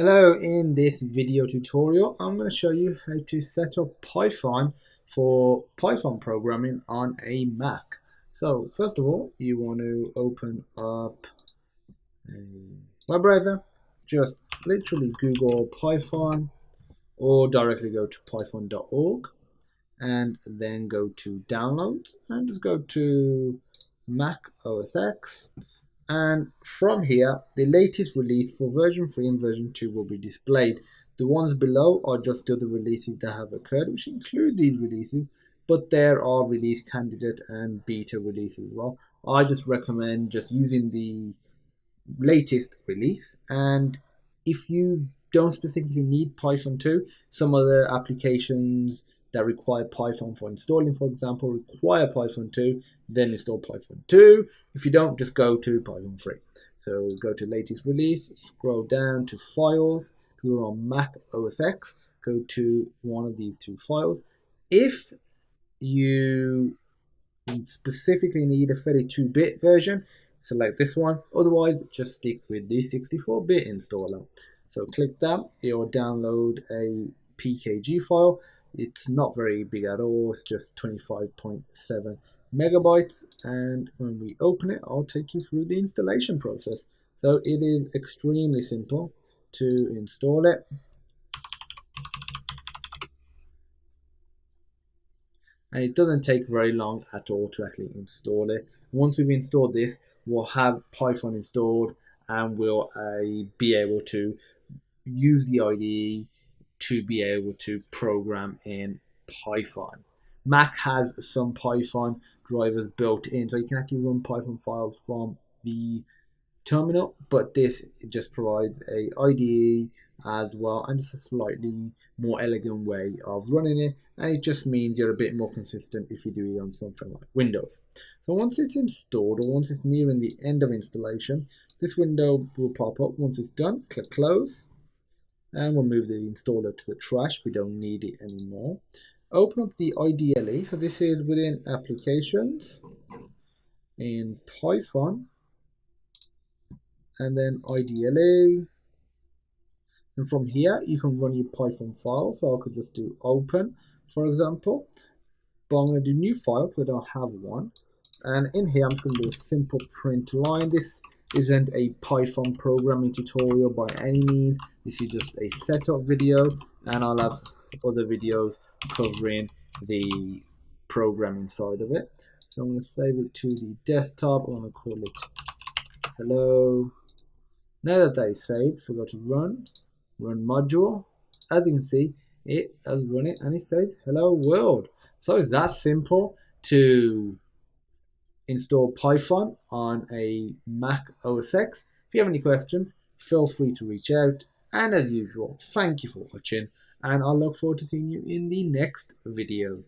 Hello, in this video tutorial I'm going to show you how to set up Python for Python programming on a Mac. So first of all, you want to open up a web browser, just literally Google Python or directly go to python.org and then go to downloads and just go to Mac OS X. And from here, the latest release for version 3 and version 2 will be displayed. The ones below are just the other releases that have occurred, which include these releases, but there are release candidate and beta releases as well. I just recommend just using the latest release. And if you don't specifically need Python 2, some other applications that require Python for installing, for example, require Python 2, then install Python 2. If you don't, just go to Python 3. So go to latest release, scroll down to files, you're on Mac OS X, go to one of these two files. If you specifically need a 32-bit version, select this one, otherwise just stick with the 64-bit installer. So click that, it will download a PKG file. It's not very big at all, it's just 25.7 megabytes, and when we open it, I'll take you through the installation process. So it is extremely simple to install it. And it doesn't take very long at all to actually install it. Once we've installed this, we'll have Python installed and we'll be able to use the IDE to be able to program in Python. Mac has some Python drivers built in, so you can actually run Python files from the terminal, but this just provides a IDE as well, and it's a slightly more elegant way of running it, and it just means you're a bit more consistent if you do it on something like Windows. So once it's installed, or once it's nearing the end of installation, this window will pop up. Once it's done, click close, and we'll move the installer to the trash. We don't need it anymore. Open up the IDLE. So this is within applications in Python, and then IDLE. And from here, you can run your Python file. So I could just do open, for example. But I'm going to do new file because I don't have one. And in here, I'm just going to do a simple print line. This isn't a Python programming tutorial by any means. This is just a setup video, and I'll have other videos covering the programming side of it. So I'm going to save it to the desktop. I'm going to call it hello. Now that that is saved, so go to run module. As you can see, it has run it and it says hello world. So it's that simple to install Python on a Mac OS X. If you have any questions, feel free to reach out. And as usual, thank you for watching, and I'll look forward to seeing you in the next video.